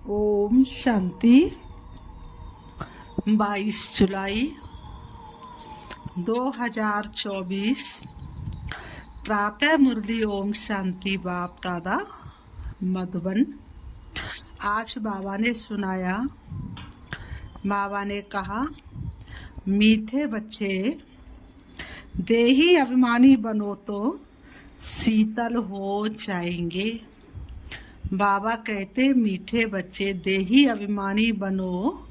ओम शांति। 22 जुलाई 2024 प्रातः मुरली। ओम शांति। बाप दादा मधुबन। आज बाबा ने सुनाया। बाबा ने कहा, मीठे बच्चे, देही अभिमानी बनो तो शीतल हो जाएंगे। बाबा कहते, मीठे बच्चे, देही अभिमानी बनो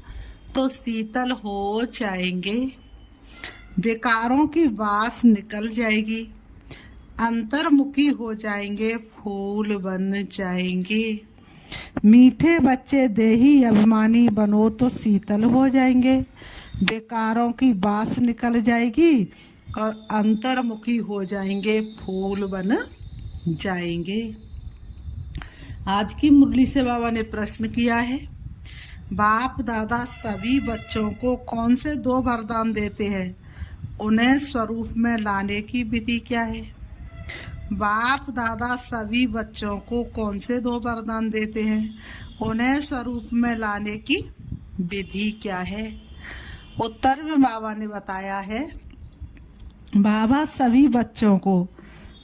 तो शीतल हो जाएंगे। विकारों की वास निकल जाएगी, अंतर्मुखी हो जाएंगे, फूल बन जाएंगे। मीठे बच्चे, देही अभिमानी बनो तो शीतल हो जाएंगे। विकारों की वास निकल जाएगी और अंतर्मुखी हो जाएंगे, फूल बन जाएंगे। आज की मुरली से बाबा ने प्रश्न किया है, बाप दादा सभी बच्चों को कौन से 2 वरदान देते हैं, उन्हें स्वरूप में लाने की विधि क्या है। बाप दादा सभी बच्चों को कौन से 2 वरदान देते हैं, उन्हें स्वरूप में लाने की विधि क्या है। उत्तर में बाबा ने बताया है, बाबा सभी बच्चों को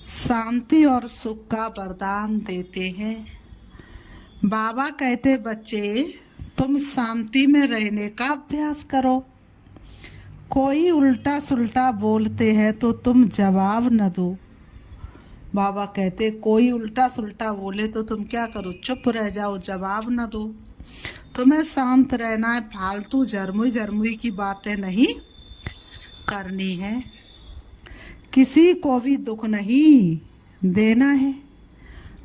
शांति और सुख का वरदान देते हैं। बाबा कहते, बच्चे तुम शांति में रहने का अभ्यास करो। कोई उल्टा सुल्टा बोलते हैं तो तुम जवाब न दो। बाबा कहते, कोई उल्टा सुल्टा बोले तो तुम क्या करो, चुप रह जाओ, जवाब न दो। तुम्हें शांत रहना है, फालतू झरमुई झरमुई की बातें नहीं करनी है। किसी को भी दुख नहीं देना है।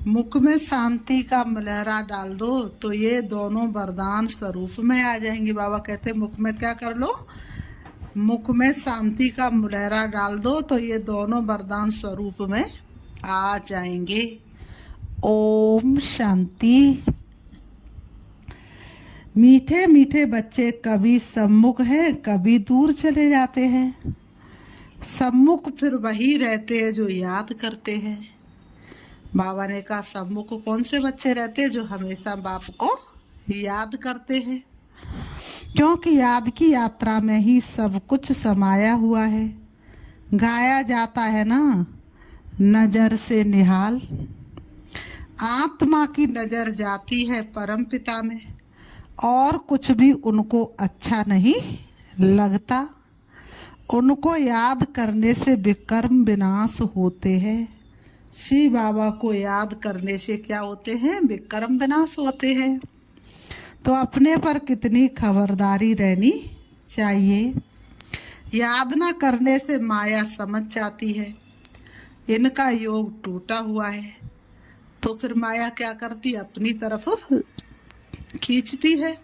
मुख में शांति का मलहरा डाल दो तो ये दोनों वरदान स्वरूप में आ जाएंगे। बाबा कहते, मुख में क्या कर लो, मुख में शांति का मलहरा डाल दो तो ये दोनों वरदान स्वरूप में आ जाएंगे। ओम शांति। मीठे मीठे बच्चे कभी सम्मुख हैं, कभी दूर चले जाते हैं। सम्मुख फिर वही रहते हैं जो याद करते हैं। बाबा ने कहा, सम्मुख कौन से बच्चे रहते हैं, जो हमेशा बाप को याद करते हैं, क्योंकि याद की यात्रा में ही सब कुछ समाया हुआ है। गाया जाता है ना, नजर से निहाल। आत्मा की नजर जाती है परम पिता में और कुछ भी उनको अच्छा नहीं लगता। उनको याद करने से विकर्म विनाश होते हैं। श्री बाबा को याद करने से क्या होते हैं, विकर्म विनाश होते हैं। तो अपने पर कितनी खबरदारी रहनी चाहिए। याद ना करने से माया समझ जाती है, इनका योग टूटा हुआ है। तो फिर माया क्या करती, अपनी तरफ खींचती है,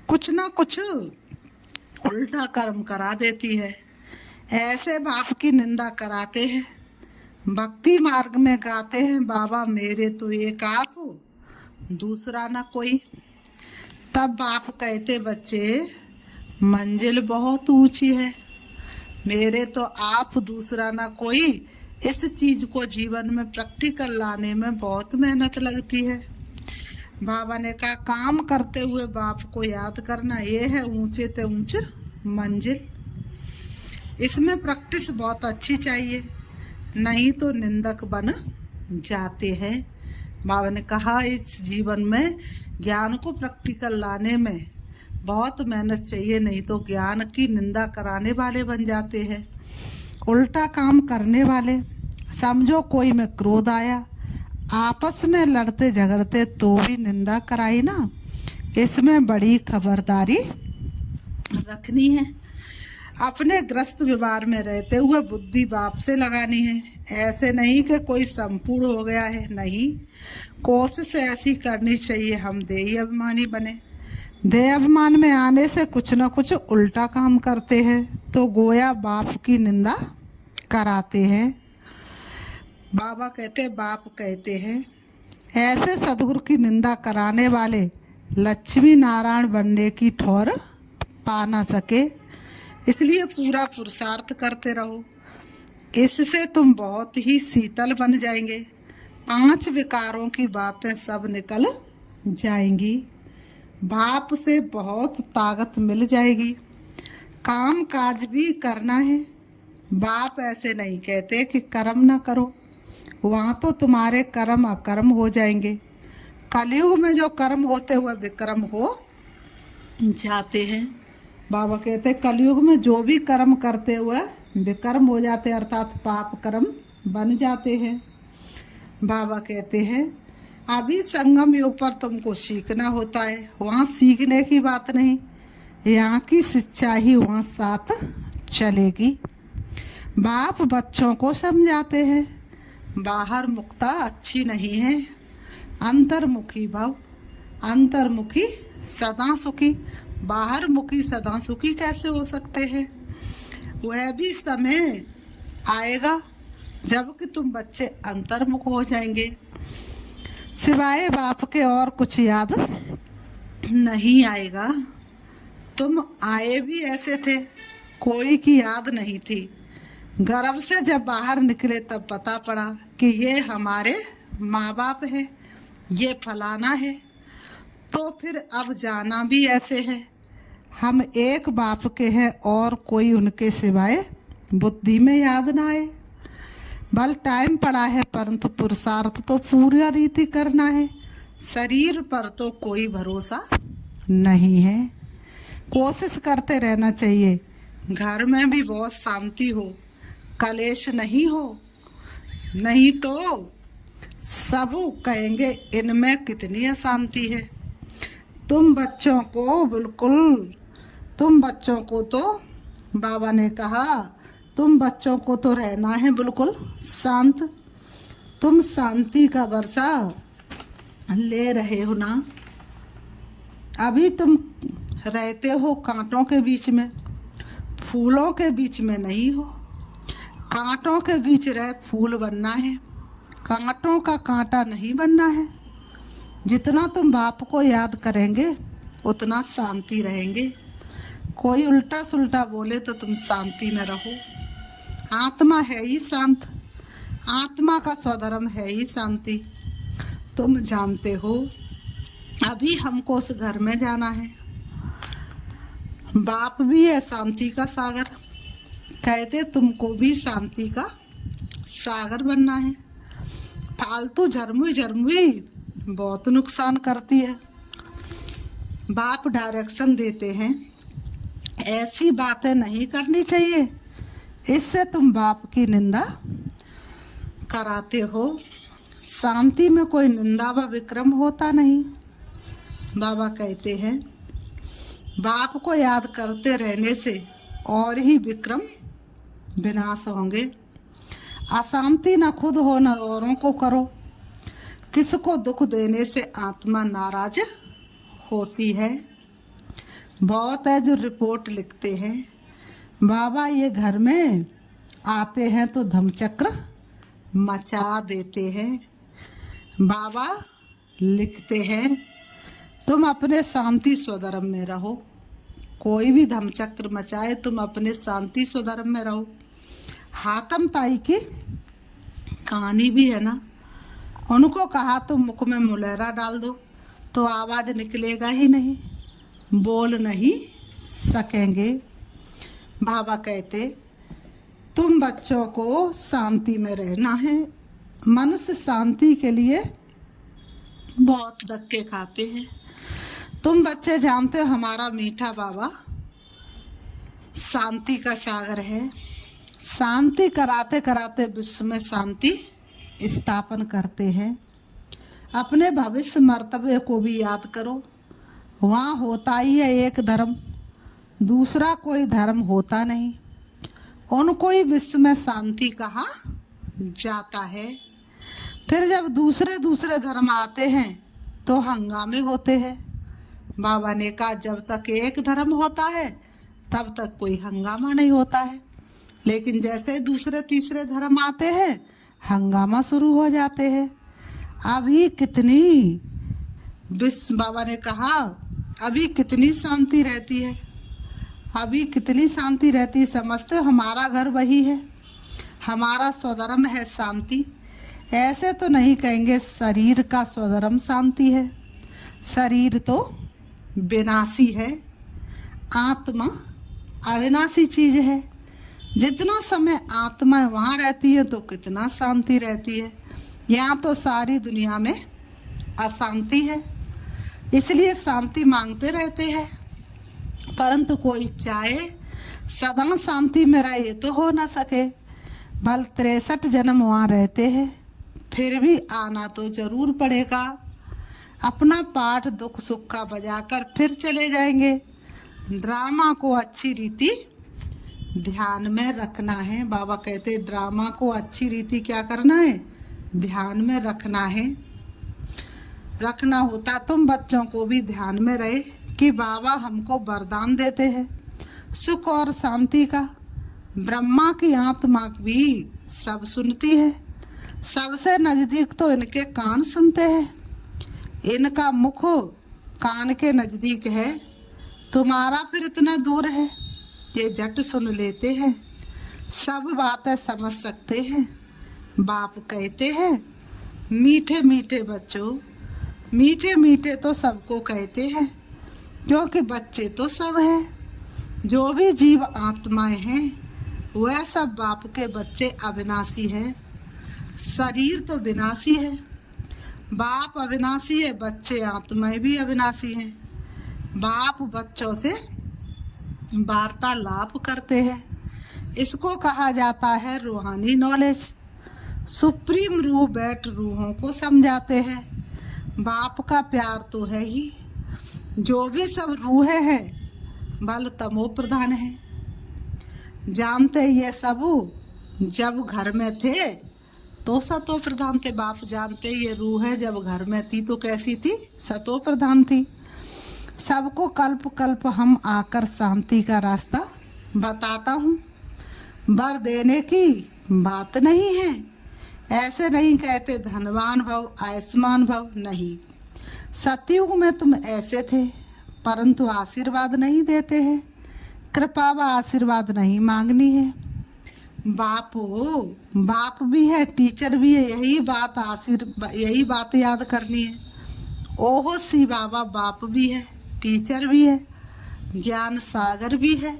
कुछ ना कुछ उल्टा कर्म करा देती है। ऐसे बाप की निंदा कराते हैं, भक्ति मार्ग में गाते हैं, बाबा मेरे तो एक आप हो, दूसरा ना कोई। तब बाप कहते, बच्चे मंजिल बहुत ऊंची है, मेरे तो आप, दूसरा ना कोई। इस चीज को जीवन में प्रैक्टिकल लाने में बहुत मेहनत लगती है। बाबा ने कहा, काम करते हुए बाप को याद करना, ये है ऊंचे से ऊंच मंजिल। इसमें प्रैक्टिस बहुत अच्छी चाहिए, नहीं तो निंदक बन जाते हैं। बाबा ने कहा, इस जीवन में ज्ञान को प्रैक्टिकल लाने में बहुत मेहनत चाहिए, नहीं तो ज्ञान की निंदा कराने वाले बन जाते हैं, उल्टा काम करने वाले। समझो कोई में क्रोध आया, आपस में लड़ते झगड़ते तो भी निंदा कराई ना, इसमें बड़ी खबरदारी रखनी है। अपने ग्रस्त व्यवहार में रहते हुए बुद्धि बाप से लगानी है। ऐसे नहीं कि कोई संपूर्ण हो गया है, नहीं, कोशिश ऐसी करनी चाहिए हम देही अभिमानी बने। देह अभिमान में आने से कुछ न कुछ उल्टा काम करते हैं तो गोया बाप की निंदा कराते हैं। बाबा कहते, बाप कहते हैं, ऐसे सदगुरु की निंदा कराने वाले लक्ष्मी नारायण बनने की ठौर पा ना सके, इसलिए पूरा पुरुषार्थ करते रहो। इससे तुम बहुत ही शीतल बन जाएंगे। 5 विकारों की बातें सब निकल जाएंगी। बाप से बहुत ताकत मिल जाएगी। काम काज भी करना है। बाप ऐसे नहीं कहते कि कर्म ना करो, वहाँ तो तुम्हारे कर्म अकर्म हो जाएंगे। कलयुग में जो कर्म होते हुए विक्रम हो जाते हैं। बाबा कहते कलयुग में जो भी कर्म करते हुए विकर्म हो जाते, अर्थात पाप कर्म बन जाते हैं। बाबा कहते हैं अभी संगम युग पर तुमको सीखना होता है। वहाँ सीखने की बात नहीं, यहाँ की शिक्षा ही वहाँ साथ चलेगी। बाप बच्चों को समझाते हैं बाहर मुक्ता अच्छी नहीं है, अंतर्मुखी भव, अंतर्मुखी सदा सुखी। बाहर मुखी सदा सुखी कैसे हो सकते हैं? वह भी समय आएगा जब कि तुम बच्चे अंतर्मुख हो जाएंगे। सिवाय बाप के और कुछ याद नहीं आएगा। तुम आए भी ऐसे थे, कोई की याद नहीं थी। गर्भ से जब बाहर निकले तब पता पड़ा कि ये हमारे माँ बाप है, ये फलाना है। तो फिर अब जाना भी ऐसे है, हम एक बाप के हैं और कोई उनके सिवाय बुद्धि में याद ना आए। बल टाइम पड़ा है परंतु पुरुषार्थ तो पूरा रीति करना है। शरीर पर तो कोई भरोसा नहीं है, कोशिश करते रहना चाहिए। घर में भी बहुत शांति हो, कलेश नहीं हो, नहीं तो सब कहेंगे इनमें कितनी अशांति है। तुम बच्चों को तो बाबा ने कहा तुम बच्चों को तो रहना है बिल्कुल शांत। तुम शांति का वर्षा ले रहे हो ना। अभी तुम रहते हो कांटों के बीच में, फूलों के बीच में नहीं हो। कांटों के बीच रह फूल बनना है, कांटों का कांटा नहीं बनना है। जितना तुम बाप को याद करेंगे उतना शांति रहेंगे। कोई उल्टा सुल्टा बोले तो तुम शांति में रहो। आत्मा है ही शांत, आत्मा का स्वधर्म है ही शांति। तुम जानते हो अभी हमको उस घर में जाना है। बाप भी है शांति का सागर, कहते तुमको भी शांति का सागर बनना है। फालतू झरमुई बहुत नुकसान करती है। बाप डायरेक्शन देते हैं ऐसी बातें नहीं करनी चाहिए, इससे तुम बाप की निंदा कराते हो। शांति में कोई निंदा व विक्रम होता नहीं। बाबा कहते हैं बाप को याद करते रहने से और ही विक्रम विनाश होंगे। अशांति न खुद हो न औरों को करो। किसको दुख देने से आत्मा नाराज होती है। बहुत है जो रिपोर्ट लिखते हैं बाबा ये घर में आते हैं तो धमचक्र मचा देते हैं। बाबा लिखते हैं तुम अपने शांति स्वधर्म में रहो। कोई भी धमचक्र मचाए तुम अपने शांति स्वधर्म में रहो। हातम ताई की कहानी भी है ना, उनको कहा तुम मुख में मुलेरा डाल दो तो आवाज़ निकलेगा ही नहीं, बोल नहीं सकेंगे। बाबा कहते तुम बच्चों को शांति में रहना है। मनुष्य शांति के लिए बहुत धक्के खाते हैं। तुम बच्चे जानते हो हमारा मीठा बाबा शांति का सागर है। शांति कराते कराते विश्व में शांति स्थापन करते हैं। अपने भविष्य मर्तबे को भी याद करो। वहाँ होता ही है एक धर्म, दूसरा कोई धर्म होता नहीं। उनको ही विश्व में शांति कहा जाता है। फिर जब दूसरे दूसरे धर्म आते हैं तो हंगामे होते हैं। बाबा ने कहा जब तक एक धर्म होता है तब तक कोई हंगामा नहीं होता है, लेकिन जैसे दूसरे तीसरे धर्म आते हैं हंगामा शुरू हो जाते हैं। अभी कितनी बाबा ने कहा अभी कितनी शांति रहती है, अभी कितनी शांति रहती है। समझते हो हमारा घर वही है, हमारा स्वधर्म है शांति। ऐसे तो नहीं कहेंगे शरीर का स्वधर्म शांति है, शरीर तो विनाशी है, आत्मा अविनाशी चीज है। जितना समय आत्मा वहाँ रहती है तो कितना शांति रहती है। यहाँ तो सारी दुनिया में अशांति है, इसलिए शांति मांगते रहते हैं। परंतु कोई चाहे सदा शांति में रहे तो हो ना सके। भल 63 जन्म वहाँ रहते हैं, फिर भी आना तो जरूर पड़ेगा। अपना पाठ दुख सुख का बजाकर फिर चले जाएंगे। ड्रामा को अच्छी रीति ध्यान में रखना है। बाबा कहते ड्रामा को अच्छी रीति क्या करना है, ध्यान में रखना है। रखना होता तुम बच्चों को भी ध्यान में रहे कि बाबा हमको वरदान देते हैं सुख और शांति का। ब्रह्मा की आत्मा भी सब सुनती है, सबसे नजदीक तो इनके कान सुनते हैं। इनका मुख कान के नजदीक है, तुम्हारा फिर इतना दूर है। ये झट सुन लेते हैं, सब बातें समझ सकते हैं। बाप कहते हैं मीठे मीठे बच्चों, मीठे मीठे तो सबको कहते हैं, क्योंकि बच्चे तो सब हैं। जो भी जीव आत्माएं हैं वह सब बाप के बच्चे अविनाशी हैं। शरीर तो विनाशी है, बाप अविनाशी है, बच्चे आत्माएं भी अविनाशी हैं। बाप बच्चों से वार्तालाप करते हैं, इसको कहा जाता है रूहानी नॉलेज। सुप्रीम रूह बैठ रूहों को समझाते हैं। बाप का प्यार तो है ही। जो भी सब रूहें हैं बल तमो प्रधान है। जानते ये सब जब घर में थे तो सतो प्रधान थे। बाप जानते ये रूह है जब घर में थी तो कैसी थी, सतो प्रधान थी। सबको कल्प कल्प हम आकर शांति का रास्ता बताता हूँ। वर देने की बात नहीं है, ऐसे नहीं कहते धनवान भव आयुष्मान भव, नहीं। सतयुग में तुम ऐसे थे, परंतु आशीर्वाद नहीं देते हैं। कृपा व आशीर्वाद नहीं मांगनी है। बाप हो, बाप भी है, टीचर भी है, यही बात याद करनी है। ओहो सी बाबा बाप भी है, टीचर भी है, ज्ञान सागर भी है।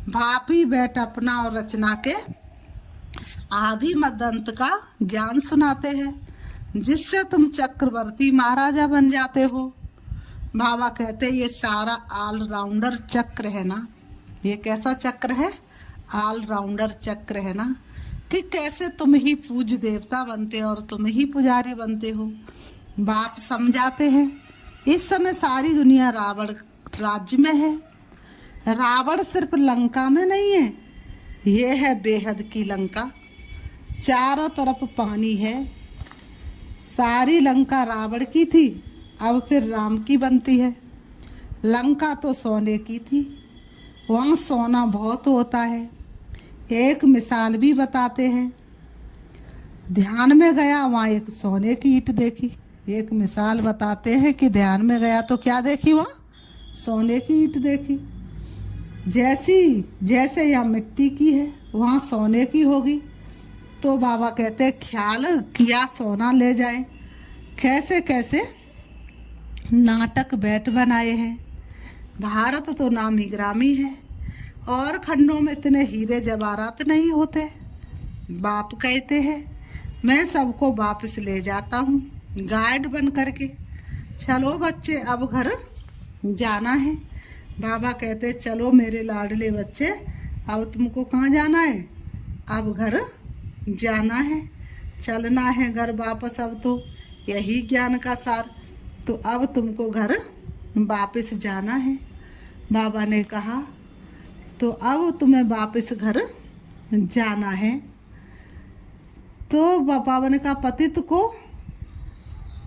बाप ही बैठ अपना और रचना के आदि मदंत का ज्ञान सुनाते हैं, जिससे तुम चक्रवर्ती महाराजा बन जाते हो। बाबा कहते ये सारा ऑलराउंडर चक्र है ना। ये कैसा चक्र है, ऑलराउंडर चक्र है ना, कि कैसे तुम ही पूज्य देवता बनते और तुम ही पुजारी बनते हो। बाप समझाते हैं। इस समय सारी दुनिया रावण राज्य में है। रावण सिर्फ लंका में नहीं है, ये है बेहद की लंका। चारों तरफ पानी है। सारी लंका रावण की थी, अब फिर राम की बनती है। लंका तो सोने की थी, वहाँ सोना बहुत होता है। एक मिसाल भी बताते हैं। ध्यान में गया, वहाँ एक सोने की ईंट देखी। एक मिसाल बताते हैं कि ध्यान में गया तो क्या देखी, वहाँ सोने की ईंट देखी। जैसे यहाँ मिट्टी की है वहाँ सोने की होगी। तो बाबा कहते ख्याल किया सोना ले जाए। कैसे कैसे नाटक बैठ बनाए हैं। भारत तो नामी ग्रामी है और खंडों में इतने हीरे जवाहरात नहीं होते। बाप कहते हैं मैं सबको वापस ले जाता हूँ गाइड बन करके। चलो बच्चे अब घर जाना है। बाबा कहते चलो मेरे लाडले बच्चे, अब तुमको कहाँ जाना है, अब घर जाना है, चलना है घर वापस। अब तो यही ज्ञान का सार, तो अब तुमको घर वापस जाना है। बाबा ने कहा तो अब तुम्हें वापस घर जाना है। तो बाबा ने कहा पतित को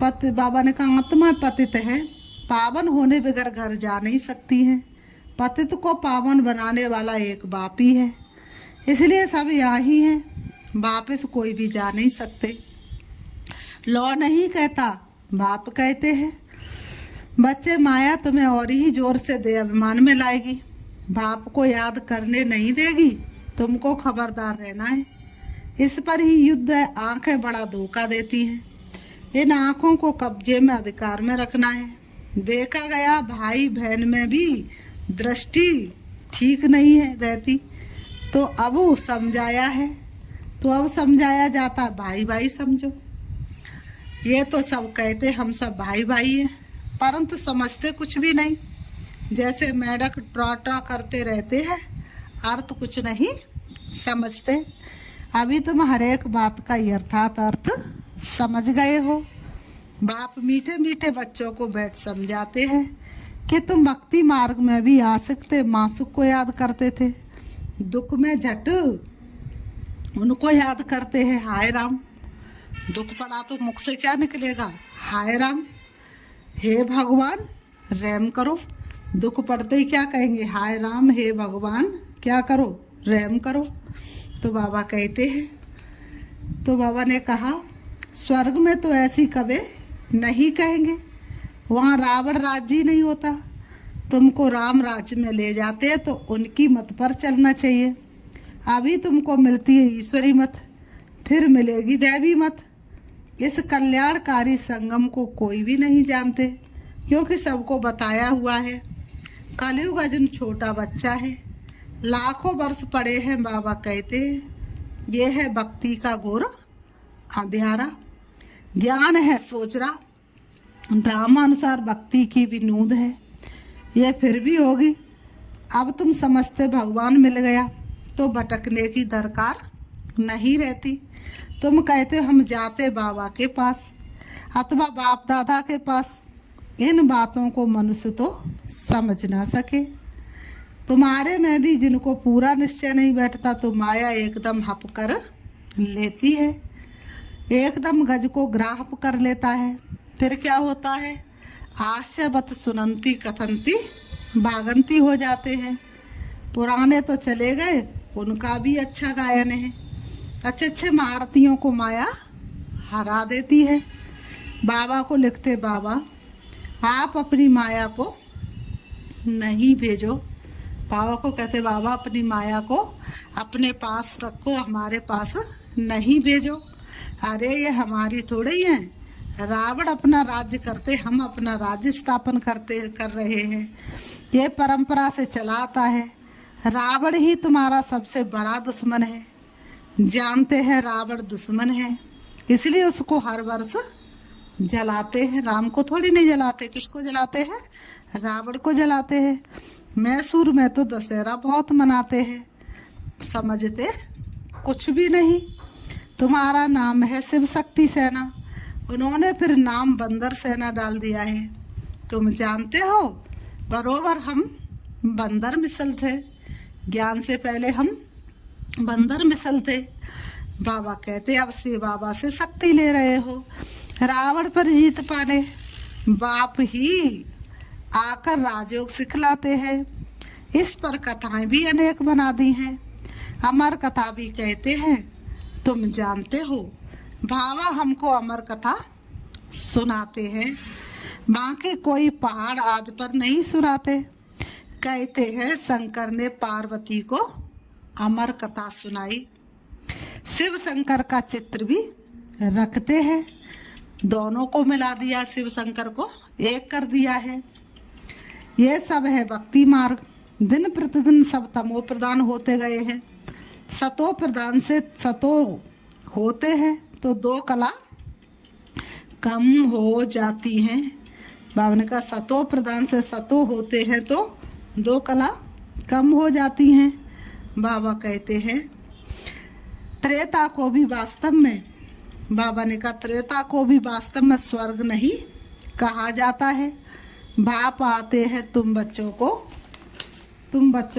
बाबा ने कहा आत्मा पतित है, पावन होने बगैर घर जा नहीं सकती है। पतित को पावन बनाने वाला एक बाप ही है, इसलिए सब यहाँ ही हैं, वापस कोई भी जा नहीं सकते। लौ नहीं कहता, बाप कहते हैं बच्चे माया तुम्हें और ही जोर से दे अभिमान में लाएगी, बाप को याद करने नहीं देगी, तुमको खबरदार रहना है। इस पर ही युद्ध है। आंखें बड़ा धोखा देती हैं, इन आँखों को कब्जे में अधिकार में रखना है। देखा गया भाई बहन में भी दृष्टि ठीक नहीं है रहती, तो अब वो समझाया है, तो अब समझाया जाता भाई भाई समझो। ये तो सब कहते हम सब भाई भाई हैं, परंतु समझते कुछ भी नहीं। जैसे मेढक ट्रॉटा करते रहते हैं, अर्थ कुछ नहीं समझते। अभी तुम हर एक बात का यथार्थ अर्थ समझ गए हो। बाप मीठे मीठे बच्चों को बैठ समझाते हैं कि तुम भक्ति मार्ग में भी आ सकते, मासुक को याद करते थे, दुख में झट उनको याद करते हैं। हाय राम, दुख पड़ा तो मुख से क्या निकलेगा, हाय राम, हे भगवान रहम करो। दुख पड़ते ही क्या कहेंगे, हाय राम हे भगवान क्या करो, रहम करो। तो बाबा कहते हैं, तो बाबा ने कहा स्वर्ग में तो ऐसी कभी नहीं कहेंगे, वहाँ रावण राज्य ही नहीं होता। तुमको राम राज्य में ले जाते हैं तो उनकी मत पर चलना चाहिए। अभी तुमको मिलती है ईश्वरी मत, फिर मिलेगी दैवी मत। इस कल्याणकारी संगम को कोई भी नहीं जानते, क्योंकि सबको बताया हुआ है। कलयुग अर्जुन छोटा बच्चा है, लाखों वर्ष पड़े हैं। बाबा कहते हैं ये है भक्ति का घोर अंधियारा, ज्ञान है सोचरा, ड्रामानुसार भक्ति की भी नूंद है, ये फिर भी होगी। अब तुम समझते भगवान मिल गया तो भटकने की दरकार नहीं रहती। तुम कहते हम जाते बाबा के पास अथवा बाप दादा के पास। इन बातों को मनुष्य तो समझ ना सके। तुम्हारे में भी जिनको पूरा निश्चय नहीं बैठता तो माया एकदम हप कर लेती है, एकदम गज को ग्राह्य कर लेता है। फिर क्या होता है, आश्यवत सुनंती कथंती भागंती हो जाते हैं। पुराने तो चले गए, उनका भी अच्छा गायन है। अच्छे अच्छे महारथियों को माया हरा देती है। बाबा को लिखते, बाबा आप अपनी माया को नहीं भेजो। बाबा को कहते, बाबा अपनी माया को अपने पास रखो, हमारे पास नहीं भेजो। अरे ये हमारी थोड़ी ही है, रावण अपना राज्य करते, हम अपना राज्य स्थापन कर रहे हैं। ये परंपरा से चला आता है। रावण ही तुम्हारा सबसे बड़ा दुश्मन है, जानते हैं रावण दुश्मन है, इसलिए उसको हर वर्ष जलाते हैं। राम को थोड़ी नहीं जलाते, किसको जलाते हैं, रावण को जलाते हैं। मैसूर में तो दशहरा बहुत मनाते हैं, समझते कुछ भी नहीं। तुम्हारा नाम है शिव शक्ति सेना, उन्होंने फिर नाम बंदर सेना डाल दिया है। तुम जानते हो बरोबर हम बंदर मिसल थे, ज्ञान से पहले हम बंदर मिसल थे। बाबा कहते अब से बाबा से शक्ति ले रहे हो। रावण पर जीत पाने बाप ही आकर राजयोग सिखलाते हैं। इस पर कथाएं भी अनेक बना दी हैं। अमर कथा भी कहते हैं, तुम जानते हो बाबा हमको अमर कथा सुनाते हैं, बाकी कोई पहाड़ आदि पर नहीं सुनाते। कहते हैं शंकर ने पार्वती को अमर कथा सुनाई। शिव शंकर का चित्र भी रखते हैं, दोनों को मिला दिया, शिव शंकर को एक कर दिया है। ये सब है भक्ति मार्ग। दिन प्रतिदिन सब तमो प्रदान होते गए हैं, सतो प्रदान से सतो होते हैं तो दो कला कम हो जाती हैं। बाबा ने कहा सतो प्रदान से सतो होते हैं तो दो कला कम हो जाती हैं। बाबा कहते हैं त्रेता को भी वास्तव में, बाबा ने कहा त्रेता को भी वास्तव में स्वर्ग नहीं कहा जाता है। बाप आते हैं तुम बच्चों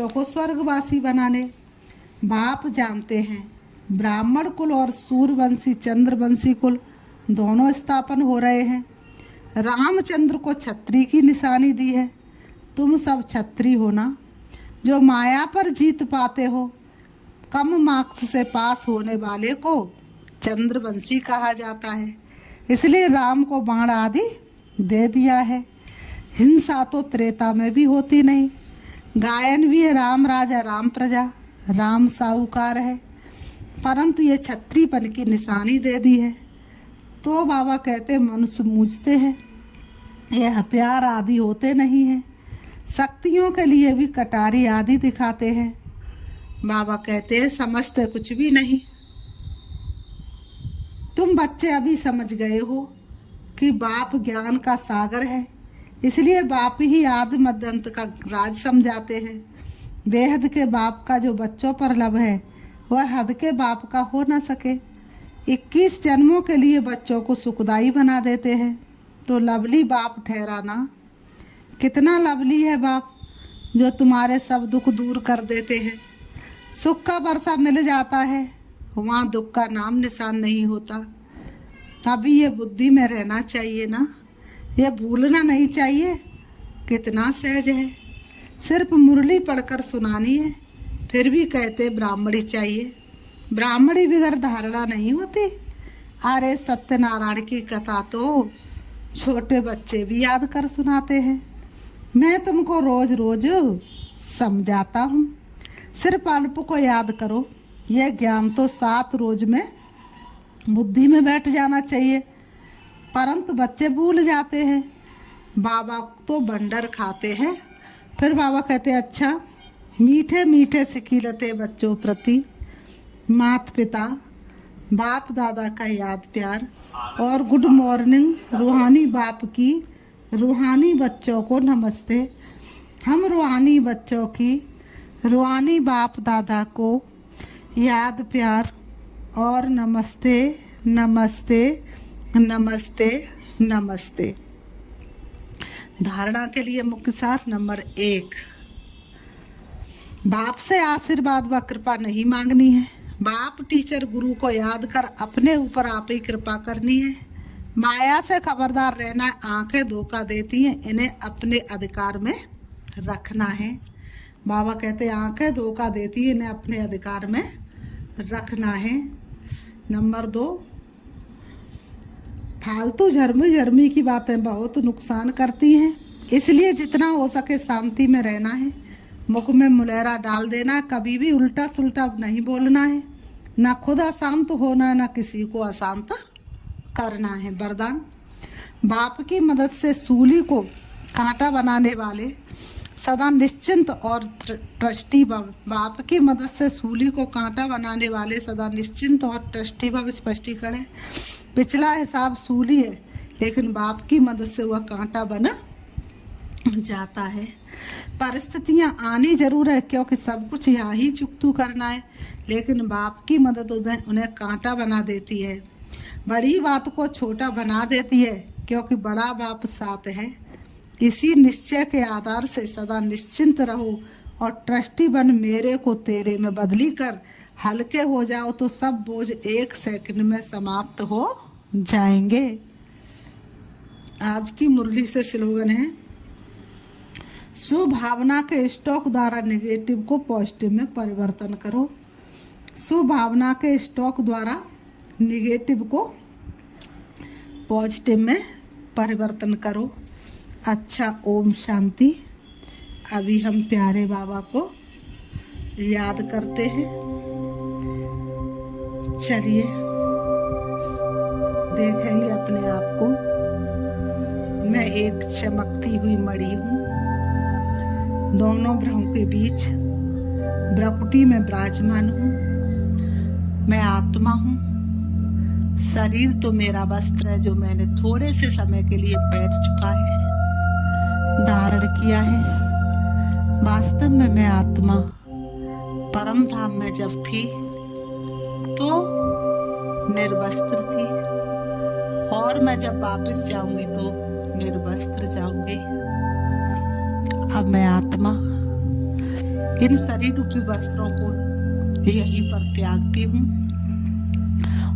को स्वर्गवासी बनाने। बाप जानते हैं ब्राह्मण कुल और सूर्यवंशी चंद्रवंशी कुल दोनों स्थापन हो रहे हैं। रामचंद्र को छत्री की निशानी दी है, तुम सब छत्री हो ना। जो माया पर जीत पाते हो, कम मार्क्स से पास होने वाले को चंद्रवंशी कहा जाता है, इसलिए राम को बाण आदि दे दिया है। हिंसा तो त्रेता में भी होती नहीं। गायन भी है, राम राजा राम प्रजा, राम साहूकार है, परंतु ये छत्रीपन की निशानी दे दी है। तो बाबा कहते मनुष्य मूझते हैं ये हथियार आदि होते नहीं हैं, शक्तियों के लिए भी कटारी आदि दिखाते हैं। बाबा कहते हैं समझते कुछ भी नहीं। तुम बच्चे अभी समझ गए हो कि बाप ज्ञान का सागर है, इसलिए बाप ही आदि मध्य अंत का राज समझाते हैं। बेहद के बाप का जो बच्चों पर लब है वह हद के बाप का हो न सके। 21 जन्मों के लिए बच्चों को सुखदाई बना देते हैं, तो लवली बाप ठहराना। कितना लवली है बाप जो तुम्हारे सब दुख दूर कर देते हैं। सुख का वर्षा मिल जाता है, वहाँ दुख का नाम निशान नहीं होता। अभी ये बुद्धि में रहना चाहिए ना, ये भूलना नहीं चाहिए। कितना सहज है, सिर्फ मुरली पढ़कर सुनानी है, फिर भी कहते ब्राह्मणी चाहिए। ब्राह्मणी बिगर धारणा नहीं होती। अरे सत्यनारायण की कथा तो छोटे बच्चे भी याद कर सुनाते हैं। मैं तुमको रोज रोज समझाता हूँ, सिर्फ अल्प को याद करो। यह ज्ञान तो 7 रोज में बुद्धि में बैठ जाना चाहिए, परंतु बच्चे भूल जाते हैं। बाबा तो बंडर खाते हैं। फिर बाबा कहते अच्छा, मीठे मीठे सिखिलते बच्चों प्रति माता पिता बाप दादा का याद प्यार और गुड मॉर्निंग। रूहानी बाप की रूहानी बच्चों को नमस्ते। हम रूहानी बच्चों की रूहानी बाप दादा को याद प्यार और नमस्ते नमस्ते नमस्ते नमस्ते। धारणा के लिए मुख्य सार नंबर 1, बाप से आशीर्वाद व कृपा नहीं मांगनी है। बाप टीचर गुरु को याद कर अपने ऊपर आप ही कृपा करनी है। माया से खबरदार रहना है, आंखें धोखा देती हैं, इन्हें अपने अधिकार में रखना है। बाबा कहते हैं आंखें धोखा देती हैं, इन्हें अपने अधिकार में रखना है। नंबर 2, फालतू झर्मी की बातें बहुत नुकसान करती हैं, इसलिए जितना हो सके शांति में रहना है। मुख में मुलेरा डाल देना, कभी भी उल्टा सुल्टा नहीं बोलना है। ना खुद अशांत होना, ना किसी को अशांत करना है। वरदान, बाप की मदद से सूली को कांटा बनाने वाले सदा निश्चिंत और ट्रस्टी भव। बाप की मदद से सूली को कांटा बनाने वाले सदा निश्चिंत और ट्रस्टी भव। स्पष्टीकरण है, पिछला हिसाब सूली है, लेकिन बाप की मदद से वह कांटा बन जाता है। परिस्थितियां आनी जरूर है, क्योंकि सब कुछ यहाँ ही चुकतू करना है, लेकिन बाप की मदद उन्हें कांटा बना देती है। बड़ी बात को छोटा बना देती है, क्योंकि बड़ा बाप साथ है। इसी निश्चय के आधार से सदा निश्चिंत रहो और ट्रस्टी बन मेरे को तेरे में बदली कर हल्के हो जाओ, तो सब बोझ 1 सेकंड में समाप्त हो जाएंगे। आज की मुरली से स्लोगन है, सुभावना के स्टॉक द्वारा नेगेटिव को पॉजिटिव में परिवर्तन करो। सुभावना के स्टॉक द्वारा नेगेटिव को पॉजिटिव में परिवर्तन करो। अच्छा, ओम शांति। अभी हम प्यारे बाबा को याद करते हैं। चलिए देखेंगे अपने आप को। मैं एक चमकती हुई मणि हूँ, दोनों भ्रमों के बीच भ्रकुटी में विराजमान हूँ। मैं आत्मा हूँ। शरीर तो मेरा वस्त्र है, जो मैंने थोड़े से समय के लिए पहन चुका है, धारण किया है। वास्तव में मैं आत्मा परम धाम में जब थी तो निर्वस्त्र थी, और मैं जब वापस जाऊंगी तो निर्वस्त्र जाऊंगी। अब मैं आत्मा इन शरीर रूपी वस्त्रों को यहीं पर त्यागती हूँ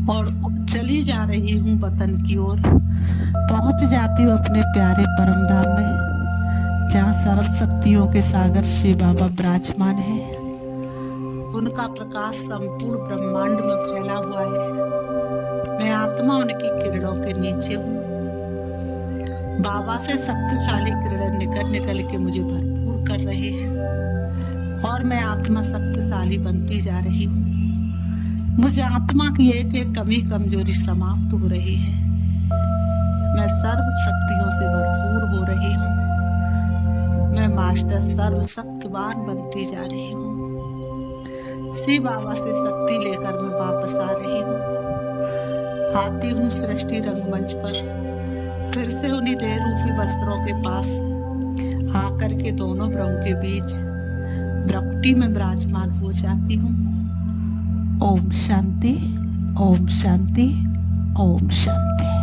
और चली जा रही हूँ वतन की ओर। पहुँच जाती हूँ अपने प्यारे परम धाम में, जहाँ सर्व शक्तियों के सागर शिव बाबा विराजमान है। उनका प्रकाश संपूर्ण ब्रह्मांड में फैला हुआ है। मैं आत्मा उनकी किरणों के नीचे हूँ। बाबा से शक्तिशाली किरण निकल निकल के मुझे भरपूर कर रहे हैं, और मैं आत्मा शक्तिशाली बनती जा रही हूँ। मुझे आत्मा की एक एक कमी कमजोरी समाप्त हो रही है। मैं सर्व शक्तियों से भरपूर हो रही हूँ। मैं मास्टर सर्वशक्तिवान बनती जा रही हूँ। शिव बाबा से शक्ति लेकर मैं वापस आ रही हूँ। आती हूँ सृष्टि रंगमंच पर, फिर से उन्हीं देह रूपी वस्त्रों के पास आकर के दोनों ब्रह्म के बीच भ्रकुटी में विराजमान हो जाती हूँ। ओम शांति, ओम शांति, ओम शांति।